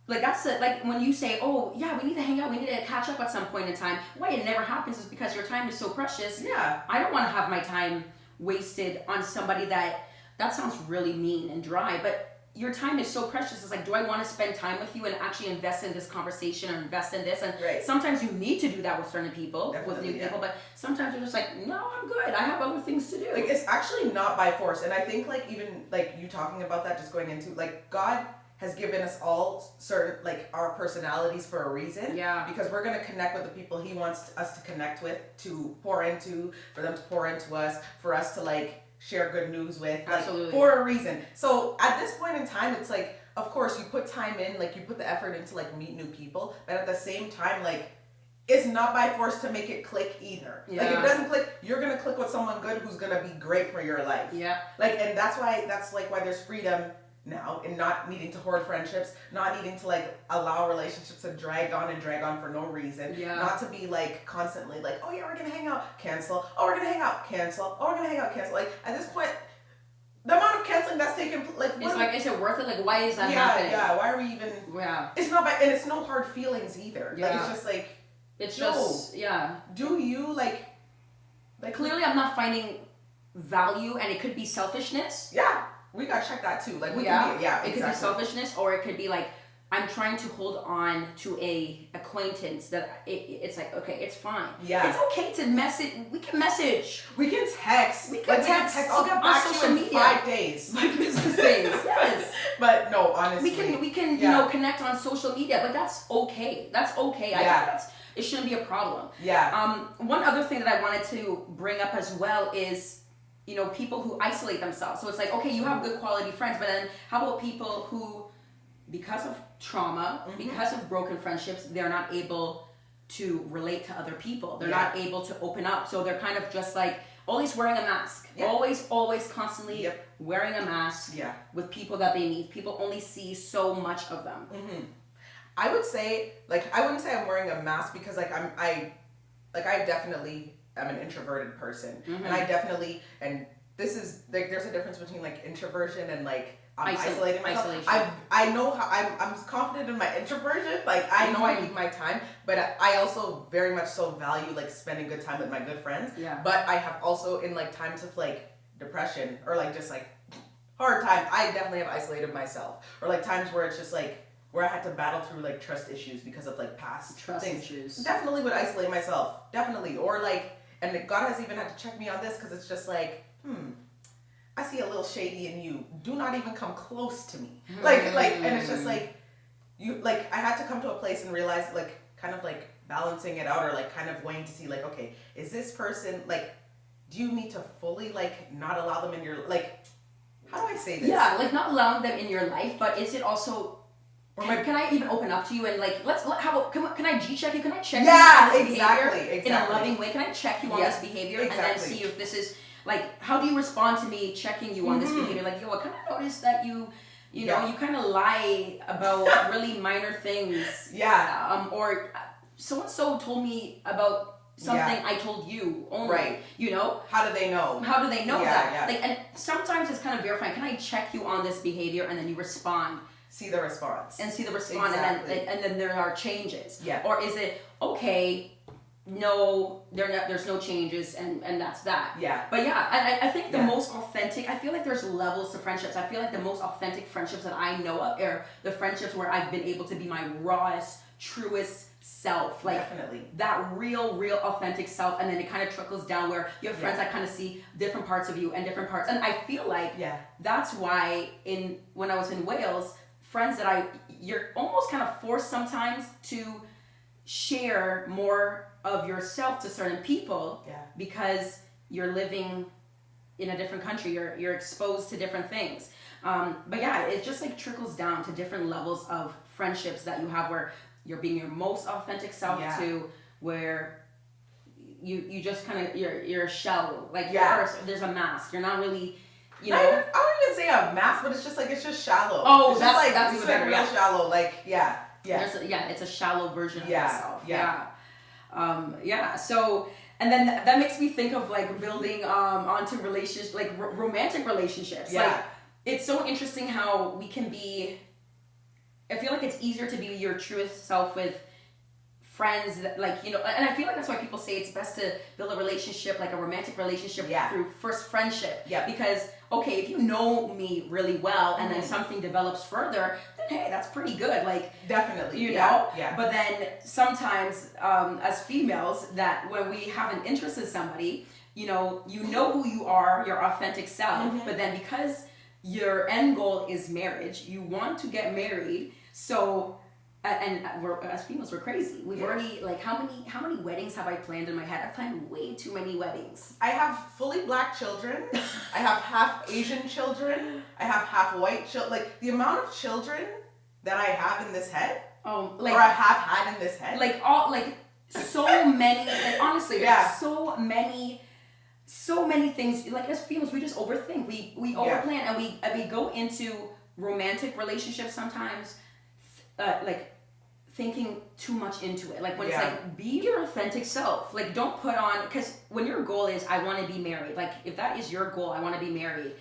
Like that's it. Like when you say, "Oh, yeah, we need to hang out. We need to catch up at some point in time." Why it never happens is because your time is so precious. Yeah. I don't want to have my time wasted on somebody that sounds really mean and dry, but your time is so precious. It's like, do I want to spend time with you and actually invest in this conversation or invest in this? And sometimes you need to do that with certain people, with new people, but sometimes you're just like, no, I'm good. I have other things to do. Like it's actually not by force, and I think like even like you talking about that, just going into like God has given us all certain like our personalities for a reason. Yeah. Because we're gonna connect with the people He wants us to connect with, to pour into, for them to pour into us, for us to like share good news with, like for a reason. So at this point in time, it's like, of course, you put time in, like you put the effort into like meet new people, but at the same time, like it's not by force to make it click either. Yeah. Like if it doesn't click, you're gonna click with someone good who's gonna be great for your life. Yeah. Like, and that's why there's freedom now in not needing to hoard friendships, not needing to like allow relationships to drag on for no reason. Yeah. Not to be like constantly like, oh yeah, we're gonna hang out, cancel. Oh, we're gonna hang out, cancel. Oh, we're gonna hang out, cancel. Like at this point, the amount of canceling that's taken, worth it? Like, why is that happening? Yeah, why are we even... Yeah. It's not bad, and it's no hard feelings either. Yeah. Like, it's just like... It's just, do you, like... Clearly I'm not finding value, and it could be selfishness. Yeah, we gotta check that too. Like, we can be, it could be selfishness, or it could be like, I'm trying to hold on to a acquaintance that it's like, okay, it's fine. Yeah. It's okay to message. We can message. We can text. We can text. I'll get back to you in 5 days. Like business days. Yes. But no, honestly. We can you know, connect on social media, but that's okay. That's okay. Yeah. I think it shouldn't be a problem. Yeah. One other thing that I wanted to bring up as well is, you know, people who isolate themselves. So it's like, okay, you have good quality friends, but then how about people who, because of trauma, because of broken friendships, they're not able to relate to other people. They're not able to open up. So they're kind of just like always wearing a mask. Always, constantly wearing a mask with people that they meet. People only see so much of them. I would say, like, I wouldn't say I'm wearing a mask because, like, I definitely am an introverted person. And I definitely, and this is, like, there's a difference between, like, introversion and, like, isolating myself. I know how, I'm confident in my introversion. Like, I know I need my time, but I also very much so value, like, spending good time with my good friends. Yeah. But I have also, in, like, times of, like, depression or, like, just, like, hard time, I definitely have isolated myself. Or, like, times where it's just, like, where I had to battle through, like, trust issues because of, like, past trust things. issues. Definitely would isolate myself. Definitely. Or, like, and God has even had to check me on this because it's just like, I see a little shady in you. Do not even come close to me. Like, and it's just like, I had to come to a place and realize, like, kind of, like, balancing it out or, like, kind of weighing to see, like, okay, is this person, like, do you need to fully, like, not allow them in your, like, how do I say this? Yeah, like, not allowing them in your life, but is it also... Can I even open up to you and like can I G-check you? Can I check you on this behavior in a loving way? Can I check you on this behavior and then see if this is like, how do you respond to me checking you on this behavior? Like, yo, I kind of noticed that you know, you kind of lie about really minor things. Yeah. Or so and so told me about something I told you only. Right. You know? How do they know? How do they know that? Yeah. Like, and sometimes it's kind of verifying. Can I check you on this behavior? And then you respond. See the response. And see the response, exactly. and then there are changes. Yeah. Or is it, okay, no, there's no changes, and that's that. Yeah. But yeah, I think the most authentic, I feel like there's levels to friendships. I feel like the most authentic friendships that I know of are the friendships where I've been able to be my rawest, truest self. Like, definitely. That real authentic self, and then it kind of trickles down where you have friends that kind of see different parts of you and different parts. And I feel like that's why when I was in Wales, friends that you're almost kind of forced sometimes to share more of yourself to certain people because you're living in a different country, you're exposed to different things. But yeah, it just like trickles down to different levels of friendships that you have where you're being your most authentic self to where you just kind of, you're a shell, like there's a mask, you're not really, you know. I don't even say a mask, but it's just like, it's just shallow. Oh, it's that's just like, that's it's even like better. real shallow. Like, it's a shallow version of yourself. Yeah. So, and then that makes me think of like building onto relationships, like romantic relationships. Yeah. Like, it's so interesting how we can be. I feel like it's easier to be your truest self with friends that, like, you know, and I feel like that's why people say it's best to build a relationship, like a romantic relationship, through first friendship. Yeah. Because, okay, if you know me really well and then something develops further, then hey, that's pretty good. Like, definitely, you know. Yeah. But then sometimes, as females, that when we have an interest in somebody, you know who you are, your authentic self. But then because your end goal is marriage, you want to get married, so. And as females, we're crazy. We've already, like, how many weddings have I planned in my head? I've planned way too many weddings. I have fully black children. I have half Asian children. I have half white children. Like, the amount of children that I have in this head, or I have had in this head, so many. And honestly, so many things. Like, as females, we just overthink. We overplan, and we go into romantic relationships sometimes, thinking too much into it. Like when it's like, be your authentic self. Like don't put on, because when your goal is, I want to be married. Like if that is your goal, I want to be married.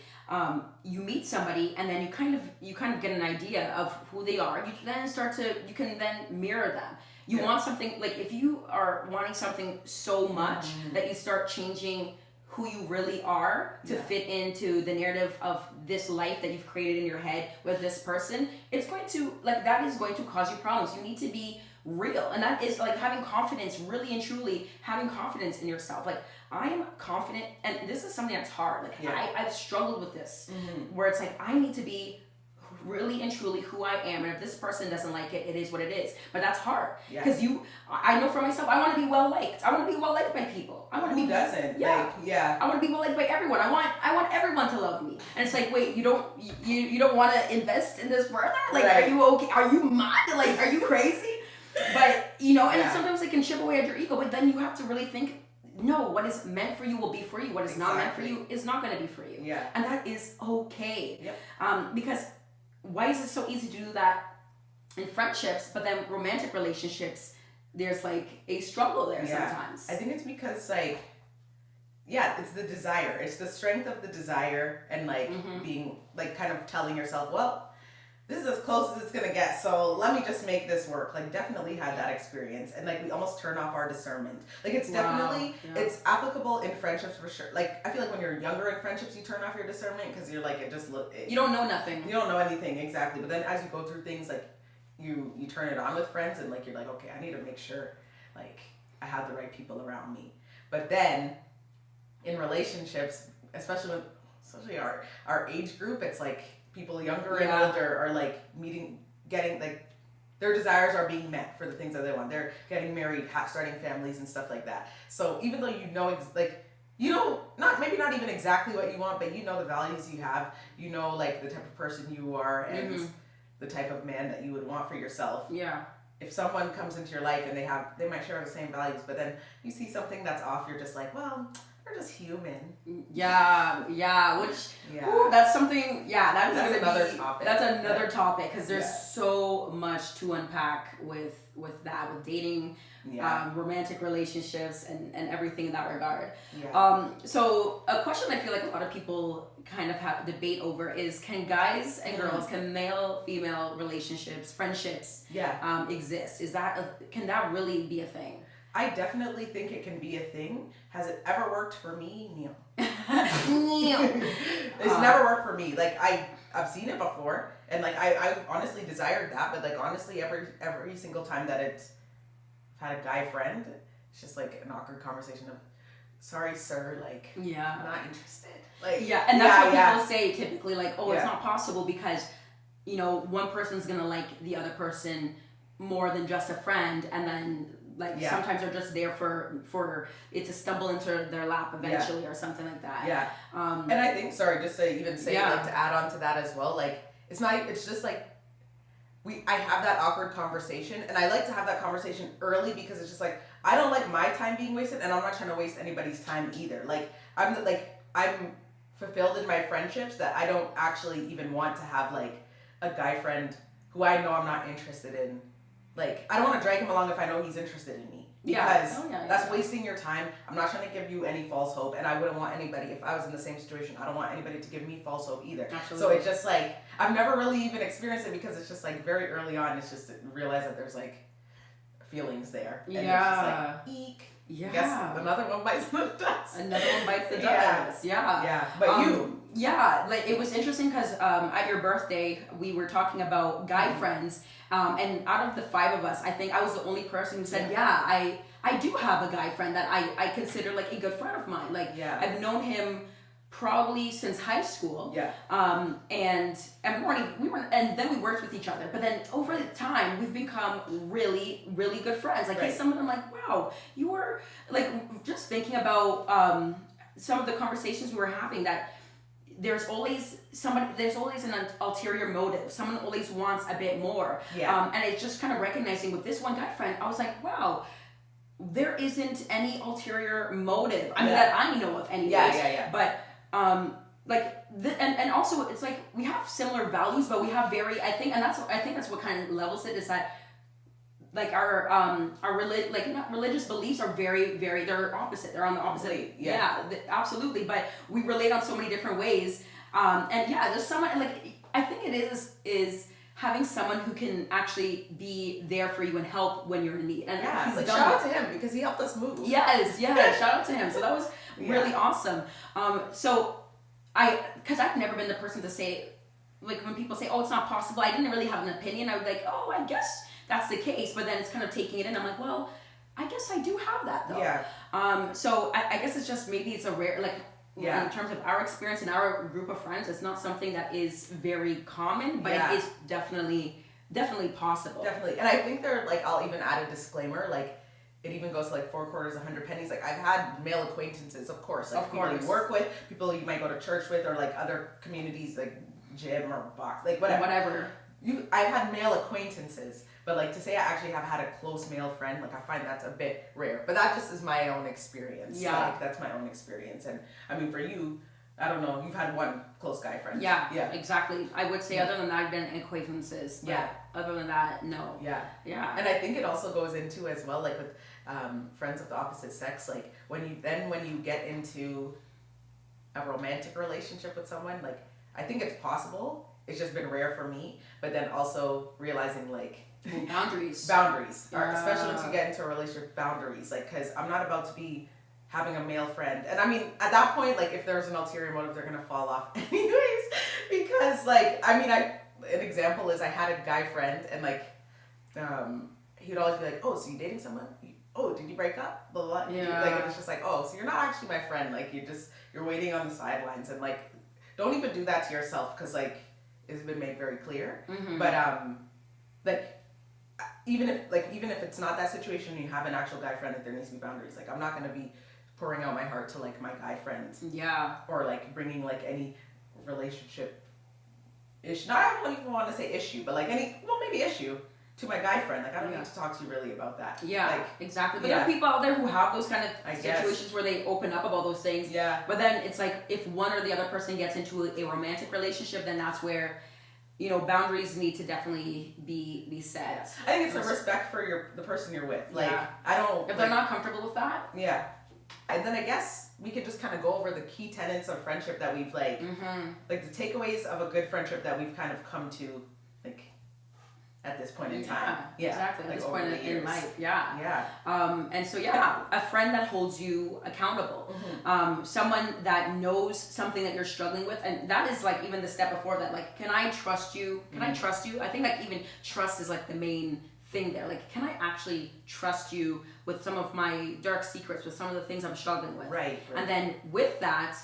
You meet somebody and then you kind of get an idea of who they are. You can then mirror them. You want something, like if you are wanting something so much that you start changing who you really are to fit into the narrative of this life that you've created in your head with this person, it's going to, like, that is going to cause you problems. You need to be real. And that is like having confidence, really and truly having confidence in yourself. Like I'm confident, and this is something that's hard. Like I've struggled with this, where it's like, I need to be really and truly who I am, and if this person doesn't like it, it is what it is. But that's hard because I know for myself, I want to be well liked. I want to be well liked by people. I want to be doesn't. I want to be well liked by everyone. I want everyone to love me. And it's like, wait, you don't want to invest in this further? Like, are you okay? Are you mad? Like, are you crazy? But and sometimes it can chip away at your ego. But then you have to really think. No, what is meant for you will be for you. What is not meant for you is not going to be for you. Yeah. And that is okay. Yep. Because why is it so easy to do that in friendships, but then romantic relationships, there's like a struggle there sometimes. I think it's because it's the desire. It's the strength of the desire and being like kind of telling yourself, well, this is as close as it's gonna get, so let me just make this work. Like definitely had that experience, and like we almost turn off our discernment. Like it's definitely it's applicable in friendships for sure. Like I feel like when you're younger in friendships, you turn off your discernment because you're like you don't know nothing. You don't know anything exactly. But then as you go through things, like you turn it on with friends, and like you're like, okay, I need to make sure like I have the right people around me. But then in relationships, especially our age group, it's like people younger and older are like getting like their desires are being met for the things that they want. They're getting married, starting families and stuff like that. So even though maybe not even exactly what you want, but you know the values you have, like the type of person you are and the type of man that you would want for yourself. Yeah. If someone comes into your life and they might share the same values, but then you see something that's off, you're just like, well, they're just human. That's something, that's another topic. That's another topic, because there's so much to unpack with that, with dating, romantic relationships, and everything in that regard. So a question I feel like a lot of people kind of have debate over is, can guys and girls, can male-female relationships, friendships exist? Can that really be a thing? I definitely think it can be a thing. Has it ever worked for me? No. It's never worked for me. Like I've seen it before, and like I honestly desired that, but like honestly every single time that it's had a guy friend, it's just like an awkward conversation of, sorry sir, like I'm not interested. Like and that's what people say typically, like, oh, it's not possible because one person's gonna like the other person more than just a friend, and then sometimes they're just there for it to stumble into their lap eventually or something like that. And I think, like to add on to that as well, like it's just like I have that awkward conversation, and I like to have that conversation early because it's just like I don't like my time being wasted, and I'm not trying to waste anybody's time either. Like I'm fulfilled in my friendships that I don't actually even want to have like a guy friend who I know I'm not interested in. Like, I don't want to drag him along if I know he's interested in me. Because that's wasting your time. I'm not trying to give you any false hope. And I wouldn't want anybody, if I was in the same situation, I don't want anybody to give me false hope either. Absolutely. So it's just like, I've never really even experienced it because it's just like very early on, it's just to realize that there's like feelings there. And it's just like, eek. Yeah. I guess another one bites the dust. Another one bites the dust. Yeah. But you. Yeah, like it was interesting because at your birthday, we were talking about guy friends. And out of the 5 of us, I think I was the only person who said, I do have a guy friend that I consider like a good friend of mine. Like I've known him probably since high school. And then we worked with each other. But then over the time, we've become really, really good friends. Like he's someone I'm like, wow, you were like, just thinking about some of the conversations we were having, that there's always an ulterior motive. Someone always wants a bit more. And it's just kind of recognizing with this one guy friend, I was like, wow, there isn't any ulterior motive. I mean, that I know of anyways. But and also it's like we have similar values, but we have I think that's what kind of levels it, is that like not religious beliefs are very, very, they're opposite. They're on the opposite. Absolutely. But we relate on so many different ways. And yeah, there's someone, like, I think it is having someone who can actually be there for you and help when you're in need. And yeah, like, shout out to him because he helped us move. Yes, shout out to him. So that was really awesome. So because I've never been the person to say, like, when people say, oh, it's not possible, I didn't really have an opinion. I was like, oh, I guess that's the case. But then it's kind of taking it in. I'm like, well, I guess I do have that, though. Yeah. So I guess it's just, maybe it's a rare, like, yeah. in terms of our experience and our group of friends, it's not something that is very common, but it is definitely possible. Definitely. And I think like, I'll even add a disclaimer, like, it even goes to like 4 quarters, 100 pennies. Like, I've had male acquaintances, of course. Like, people you work with, people you might go to church with, or like other communities, like gym or box, like whatever. I've had male acquaintances, but like, to say I actually have had a close male friend, like, I find that's a bit rare. But that just is my own experience. Yeah. Like, that's my own experience. And I mean, for you, I don't know, you've had one close guy friend. Yeah, exactly. I would say other than that, I've been acquaintances. But other than that, no. Yeah. And I think it also goes into as well, like, with friends of the opposite sex, like, when you get into a romantic relationship with someone, like, I think it's possible. It's just been rare for me. But then also realizing, like, boundaries, especially once you get into a relationship, boundaries, like, because I'm not about to be having a male friend. And I mean, at that point, like, if there's an ulterior motive, they're gonna fall off anyways, because, like, I mean, an example is I had a guy friend, and like, he would always be like, oh, so you dating someone? Oh, did you break up? Blah, blah, blah. Yeah. Like, it's just like, oh, so you're not actually my friend. Like, you're waiting on the sidelines, and like, don't even do that to yourself, because like, it's been made very clear. Mm-hmm. But like, even if it's not that situation, you have an actual guy friend, that there needs to be boundaries. Like, I'm not gonna be pouring out my heart to like my guy friends. Yeah. Or like bringing like any relationship issue. Not, I don't even want to say issue, but like maybe issue to my guy friend. Like, I don't need to talk to you really about that. Yeah, like, exactly. But there are people out there who have those kind of situations guess. Where they open up about those things. Yeah. But then it's like, if one or the other person gets into a romantic relationship, then that's where, you know, boundaries need to definitely be set. I think it's the respect for the person you're with. Like, I don't... If they're not comfortable with that. Yeah. And then I guess we could just kind of go over the key tenets of friendship that we've like the takeaways of a good friendship that we've kind of come to, like, at this point in time. Yeah, exactly. Like, at this point in life. Yeah. And so a friend that holds you accountable, someone that knows something that you're struggling with, and that is like even the step before that. Like, can I trust you? Can I trust you? I think like even trust is like the main thing there. Like, can I actually trust you with some of my dark secrets, with some of the things I'm struggling with? Right. And then with that,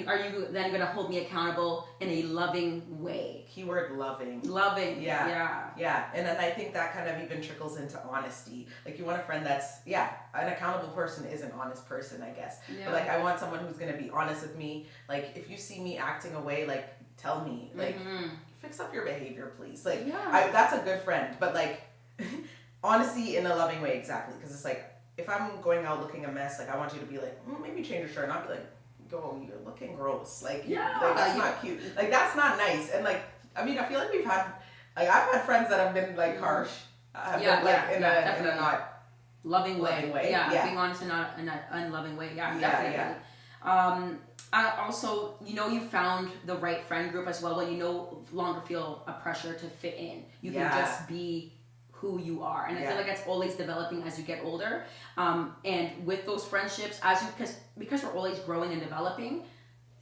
are you then going to hold me accountable in a loving way? Keyword loving. Loving. Yeah. And then I think that kind of even trickles into honesty. Like, you want a friend that's, an accountable person is an honest person, I guess. Yeah. But like, I want someone who's going to be honest with me. Like, if you see me acting away, like, tell me. Like, fix up your behavior, please. Like, that's a good friend. But like, honesty in a loving way, exactly. Because it's like, if I'm going out looking a mess, like, I want you to be like, maybe change your shirt. And I'll be like, go, you're looking gross. Like, that's not cute. Like, that's not nice. And like, I mean, I feel like I've had friends that have been like harsh. In a not loving way. Being honest in an unloving way. Definitely. Also, you found the right friend group as well when you no longer feel a pressure to fit in. You can just be who you are, and I feel like that's always developing as you get older. And with those friendships, because we're always growing and developing,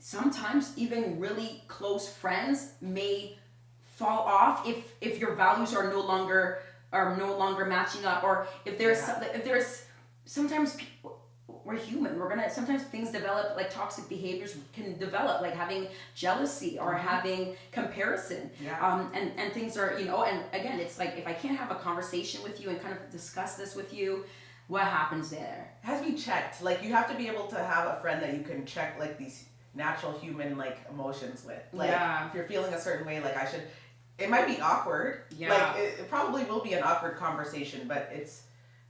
sometimes even really close friends may fall off if your values are no longer matching up, or if there's sometimes people. We're human. We're gonna sometimes things develop, like toxic behaviors can develop, like having jealousy or having comparison. And things are, and again, it's like, if I can't have a conversation with you and kind of discuss this with you, what happens there? It has to be checked. Like, you have to be able to have a friend that you can check like these natural human like emotions with. Like, if you're feeling a certain way, like, it might be awkward. Like, it probably will be an awkward conversation, but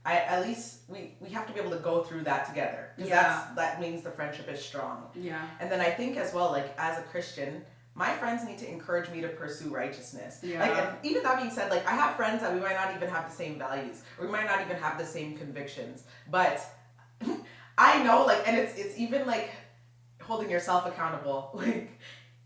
at least we have to be able to go through that together, because that means the friendship is strong. And then I think as well, like, as a Christian, my friends need to encourage me to pursue righteousness. Yeah. Like, and even that being said, like I have friends that we might not even have the same values, or we might not even have the same convictions, but I know, like, and it's even like holding yourself accountable. Like,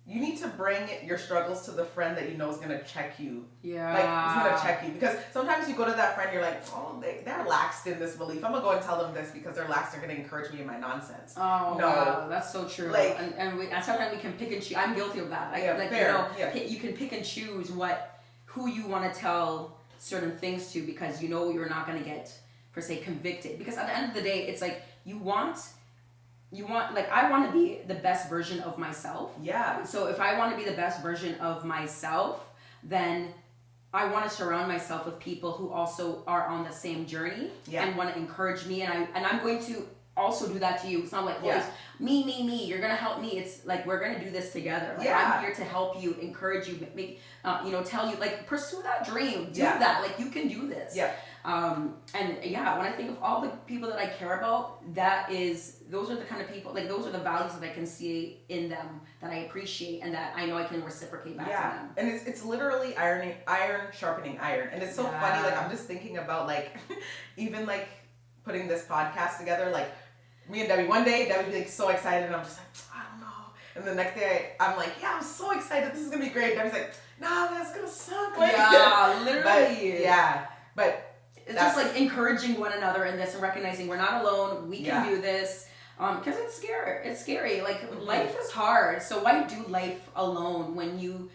you need to bring your struggles to the friend that you know is gonna check you. Yeah. Like, it's gonna check you, because sometimes you go to that friend, you're like, oh, they're laxed in this belief. I'm gonna go and tell them this because they're laxed. They're gonna encourage me in my nonsense. Oh no, wow, that's so true. Like, and sometimes we can pick and choose. I'm guilty of that. Yeah, like fair. you can pick and choose who you want to tell certain things to, because you know you're not gonna get per se convicted. Because at the end of the day, it's like you want like, I want to be the best version of myself. Yeah. So if I want to be the best version of myself, then I want to surround myself with people who also are on the same journey and want to encourage me, and I'm going to also do that to you. It's not like always me. You're gonna help me. It's like we're gonna do this together. Like, I'm here to help you, encourage you, make tell you, like, pursue that dream. Do that. Like, you can do this. Yeah. And when I think of all the people that I care about, those are the kind of people, like, those are the values that I can see in them, that I appreciate, and that I know I can reciprocate back to them. And it's literally iron sharpening iron. And it's so funny, like, I'm just thinking about, like, even, like, putting this podcast together, like, me and Debbie, one day, Debbie would be, like, so excited, and I'm just like, I don't know. And the next day, I'm like, yeah, I'm so excited, this is gonna be great. Debbie's like, nah, that's gonna suck. Like, literally. But it's just like encouraging one another in this and recognizing we're not alone. We can do this. Because it's scary. It's scary. Like, life is hard. So why do life alone when you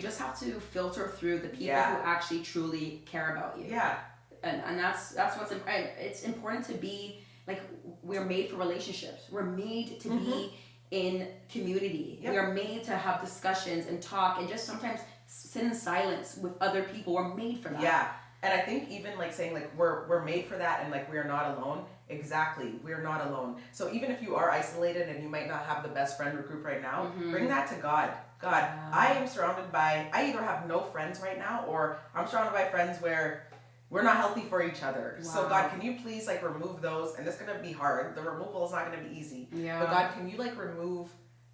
just have to filter through the people who actually truly care about you. Yeah. And that's what's important. It's important to be, like, we're made for relationships. We're made to be in community. We are made to have discussions and talk and just sometimes sit in silence with other people. We're made for that. Yeah. And I think even, like, saying, like, we're made for that, and, like, we're not alone. Exactly. We're not alone. So even if you are isolated and you might not have the best friend group right now, bring that to God. God, I am surrounded by, I either have no friends right now, or I'm surrounded by friends where we're not healthy for each other. Wow. So God, can you please, like, remove those? And it's going to be hard. The removal is not going to be easy. Yeah. But God, can you, like, remove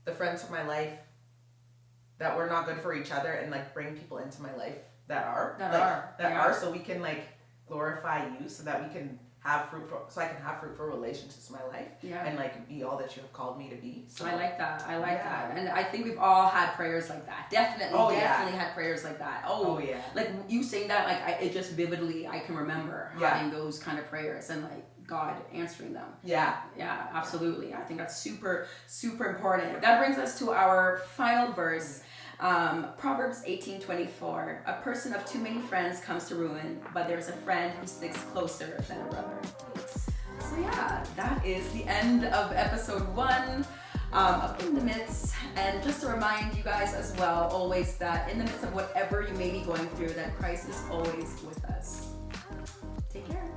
the friends from my life that were not good for each other, and, like, bring people into my life that are, so we can, like, glorify you, so that we can have so I can have fruitful relationships in my life, and, like, be all that you have called me to be. So I like that. That. And I think we've all had prayers like that. Definitely had prayers like that. Like, you saying that, like, it just vividly, I can remember having those kind of prayers, and, like, God answering them. Yeah, absolutely. I think that's super, super important. That brings us to our final verse. Proverbs 18:24. A person of too many friends comes to ruin, but there's a friend who sticks closer than a brother. So that is the end of episode 1 of In the Midst. And just to remind you guys as well, always, that in the midst of whatever you may be going through, that Christ is always with us. Take care.